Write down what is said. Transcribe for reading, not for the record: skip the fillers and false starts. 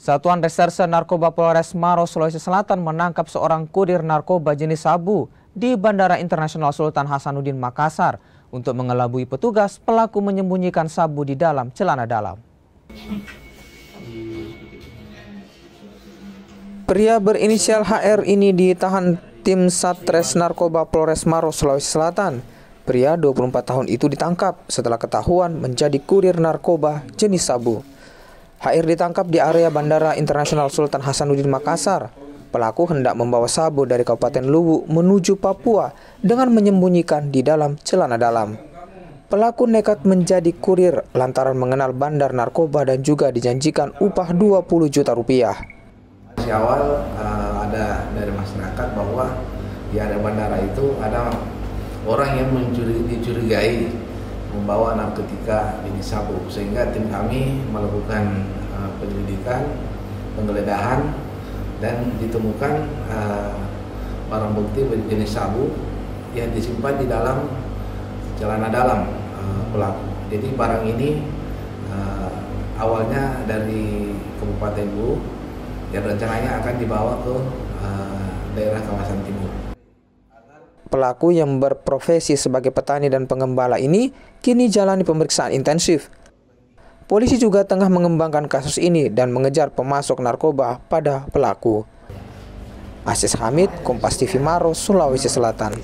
Satuan Reserse Narkoba Polres Maros, Sulawesi Selatan menangkap seorang kurir narkoba jenis sabu di Bandara Internasional Sultan Hasanuddin Makassar. Untuk mengelabui petugas, pelaku menyembunyikan sabu di dalam celana dalam. Pria berinisial HR ini ditahan tim Satres Narkoba Polres Maros, Sulawesi Selatan. Pria 24 tahun itu ditangkap setelah ketahuan menjadi kurir narkoba jenis sabu. HR ditangkap di area Bandara Internasional Sultan Hasanuddin Makassar. Pelaku hendak membawa sabu dari Kabupaten Luwu menuju Papua dengan menyembunyikan di dalam celana dalam. Pelaku nekat menjadi kurir lantaran mengenal bandar narkoba dan juga dijanjikan upah 20 juta rupiah. Di awal ada dari masyarakat bahwa di area bandara itu ada orang yang dicurigai membawa narkotika jenis sabu, sehingga tim kami melakukan penyelidikan, penggeledahan, dan ditemukan barang bukti jenis sabu yang disimpan di dalam celana dalam pelaku. Jadi barang ini awalnya dari Kabupaten Luwu yang rencananya akan dibawa ke daerah kawasan timur. Pelaku yang berprofesi sebagai petani dan pengembala ini kini jalani pemeriksaan intensif. Polisi juga tengah mengembangkan kasus ini dan mengejar pemasok narkoba pada pelaku. Aziz Hamid, Kompas TV Maros, Sulawesi Selatan.